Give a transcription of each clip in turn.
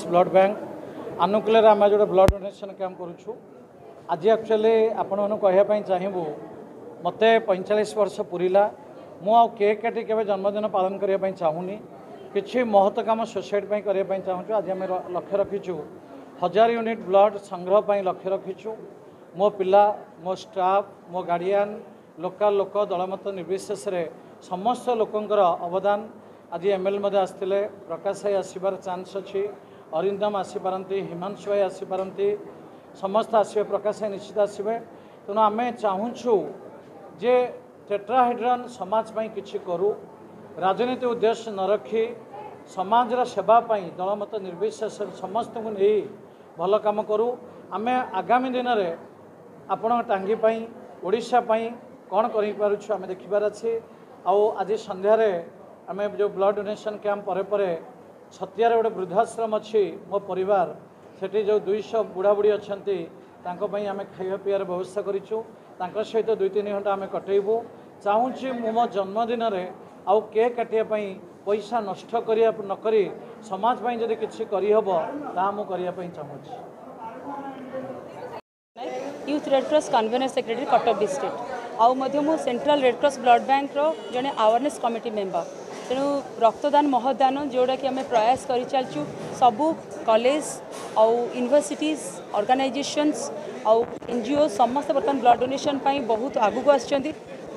Blood bank आनुकूल्य आम जो blood donation camp करूँ आज एक्चुअली आपण मैंने कहवाई चाहबू मत 45 वर्ष पूरा मु केक काटी के जन्मदिन पालन करने चाहूनी किसी महत्व कम सोसाइटी करने चाहूँ। आज आम लक्ष्य रखीचु 1000 यूनिट ब्लड संग्रह पर लक्ष्य रखीचु। मो पिला मो स्टाफ मो गार्डियन लोकल लोक दलमत निर्विशेष समस्त लोकंर अवदान आज एमएलए आसते प्रकाश भाई आसबार चान्स अच्छी अरिंदम आसीपारती हिमांशु भाई आसीपारती समस्त आसवे प्रकाश भाई निश्चित आसवे तेणु आम चाहूँ जे टेट्राहेड्रन समाज किछि करू राजनीति उद्देश्य न रखी समाजर सेवाई दलमत निर्विशेष समस्त को नहीं भल कम करूँ। आम आगामी दिन में आपण टांगी ओडिशा कौन करें देखिबार अच्छे। आज संध्यार आम जो ब्लड डोनेशन कैंप पर छतियार गोटे वृद्धाश्रम अच्छी मो परिवार सेठी जो 200 बुढ़ा बुढ़ी अच्छा आम खाଇବା पियार व्यवस्था करूँ सहित 2-3 घंटा आम कटेबू चाहूँगी मो जन्मदिन में आउ केक काटिया पैसा नष्ट नकरी समाज जदि किसी करहब ता मुझे चाहूँगी। Youth Red Cross convener secretary Cuttack district आउ मु central Red Cross blood bank रो जने अवेयरनेस कमिटी मेंबर तेणु रक्तदान महदान जोड़ा कि आम प्रयास कर चलचु सबू कॉलेज आउ यूनिवर्सिटीज ऑर्गेनाइजेशंस आउ एनजीओ समस्त बर्तमान ब्लड डोनेशन बहुत आगू आसुँच।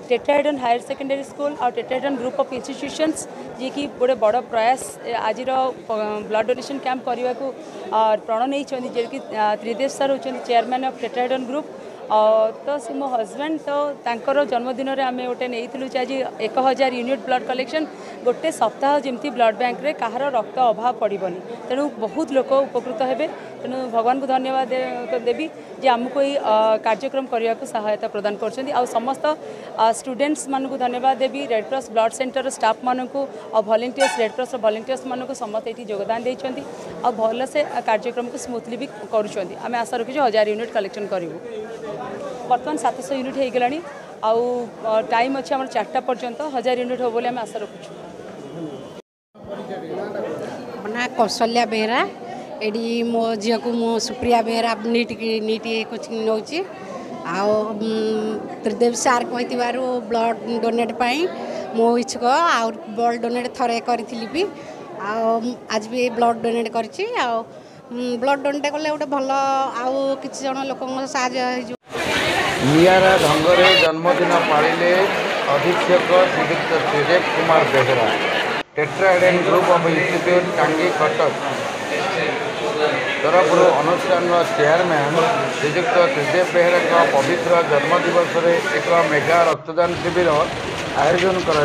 टेट्राहेड्रन हायर सेकेंडरी स्कूल और टेट्राहेड्रन ग्रुप ऑफ इंस्टीट्यूशंस जी कि गोटे बड़ प्रयास आज ब्लड डोनेशन कैंप करने को प्रण नहीं जे कि त्रिदेव सर होती चेयरमैन ऑफ टेट्राहेड्रन ग्रुप तो सी मो हजबैंड तो तांकर जन्मदिन में आम गोटे नहीं आज 1000 यूनिट ब्लड कलेक्शन गोटे सप्ताह जमी ब्लड बैंक रे कहार रक्त अभाव पड़ोनी तेणु बहुत लोक उपकृत हेबे तेणु भगवान को धन्यवाद देवी जे आमको ये कार्यक्रम करने को सहायता प्रदान कर समस्त स्टूडेंट्स मान को धन्यवाद देवी Red Cross blood centre staff मान को और वॉलंटियर्स रेड क्रॉस वॉलंटियर्स मान को समस्त ये योगदान देते और भल से कार्यक्रम को स्मूथली भी करुँच आम आशा रखी 1000 यूनिट कलेक्शन करूँ। बर्तमान 700 यूनिट हो गलानी आउ टाइम अच्छे आम 4टा पर्यंत 1000 यूनिट हो बोली आम आशा रखुँ। ना कौशल्या बेहरा एडी मो झील को मो सुप्रिया बेहरा नीट कोचिंग नौ त्रिदेव सार कही ब्लड डोनेट पाई मो इच्छुक आ ब्लड डोनेट थरे करी भी आज भी ब्लड डोनेट कर ब्लड डोनेट कले गोटे भल आउ किसी जन लोक साहय नियारा ढंग से जन्मदिन पालिले अधीक्षक श्रीयुक्त Tridev Kumar Behera tetrahedron group of institute Tangi Cuttack तरफ अनुष्ठान चेयरमैन श्रीयुक्त त्रिदेव बेहरा पवित्र जन्मदिवस एक मेगा रक्तदान शिविर आयोजन कर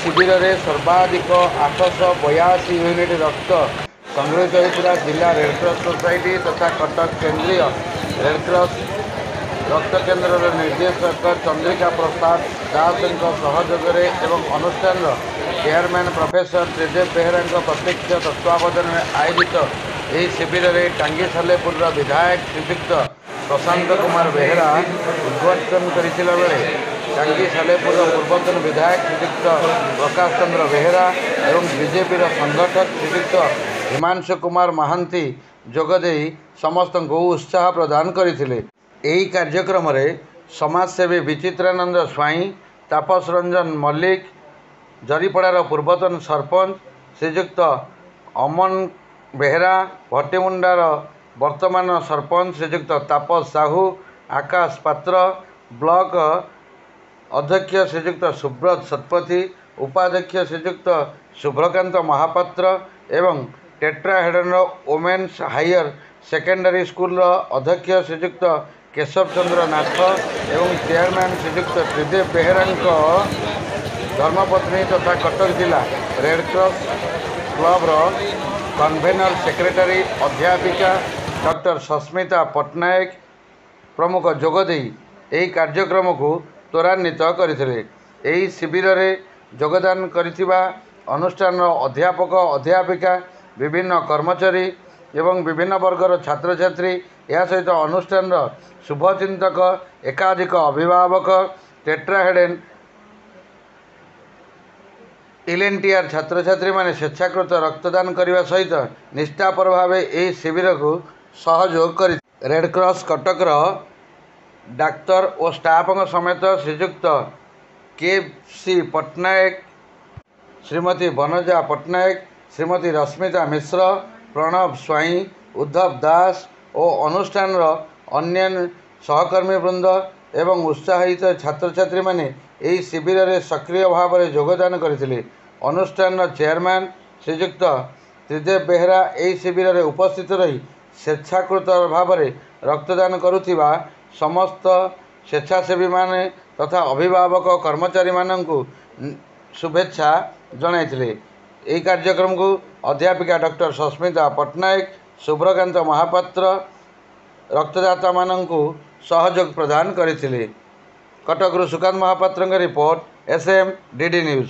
शिविर में सर्वाधिक 882 यूनिट रक्त संग्रहित होता जिला रेड क्रॉस सोसाइटी तथा कटक केंद्रीय रेड क्रॉस रक्त केन्द्र निर्देशक चंद्रिका प्रसाद दास सहयोग एवं अनुष्ठान चेयरमैन प्रोफेसर त्रिदेव बेहरा प्रत्यक्ष तत्वावधान में आयोजित यह शिविर में टांगी सालेपुर विधायक श्रीयुक्त प्रशांत कुमार बेहरा उद्घाटन करते टांगी सालेपुर पूर्वतन विधायक श्रीयुक्त प्रकाश चंद्र बेहरा एवं बीजेपी संगठक श्रीयुक्त हिमांशु कुमार महांती जोगदे समस्त को उत्साह प्रदान करते। यही कार्यक्रम रे समाजसेवी विचित्रानंद स्वाई तापस रंजन मल्लिक जरीपड़ार पूर्वतन सरपंच श्रीयुक्त अमन बेहरा भट्टीमुंडार वर्तमान सरपंच श्रीयुक्त तापस साहू आकाश पात्र ब्लॉक अध्यक्ष श्रीयुक्त सुब्रत शतपथी उपाध्यक्ष श्रीयुक्त शुभ्रकांत महापात्र एवं tetrahedron women's higher secondary school अध्यक्ष श्रीयुक्त केशव चंद्र नाथ एवं चेयरमैन श्रीयुक्त त्रिदेव बेहरा धर्मपत्नी तथा कटक जिला रेड क्रॉस क्लब्र कन्वेनर सेक्रेटरी अध्यापिका डॉक्टर सस्मिता पट्टनायक प्रमुख जोगदे यही कार्यक्रम को त्वरान्वित करते। शिविर में योगदान करिथिबा अनुष्ठान अध्यापक अध्यापिका विभिन्न कर्मचारी एवं विभिन्न वर्गर छात्र छात्री या सहित अनुष्ठान शुभचिंतक एकाधिक अभिभावक टेट्राहेड्रन इलेनटीआर छात्र छात्री माने स्वेच्छाकृत रक्तदान करने सहित निष्ठापर भाव यह शिविर को सहयोग कर रेडक्रॉस कटकर डाक्तर और स्टाफ समेत श्रीजुक्त के.सी. पट्टनायक, श्रीमती बनजा पट्टनायक, श्रीमती रश्मिता मिश्र, प्रणव स्वाई, उद्धव दास और अनुष्ठान अन्य सहकर्मी वृंद एवं उत्साहित छात्र छात्री माने यही शिविर में सक्रिय भाव में योगदान करथिले। अनुष्ठान चेयरमैन श्रीजुक्त त्रिदेव बेहरा यही शिविर में उपस्थित रही स्वेच्छाकृत भाव में रक्तदान करुथिबा समस्त स्वेच्छासेवी माने तथा अभिभावक कर्मचारी माननकु शुभेच्छा जणाइथिले। यही कार्यक्रम को अध्यापिका डॉक्टर सस्मिता पट्टनायक, शुभ्रकांत महापात्र रक्तदाता माननकु सहयोग प्रदान करथिले। कटकरू Sukant Mohapatra report, SM DD news.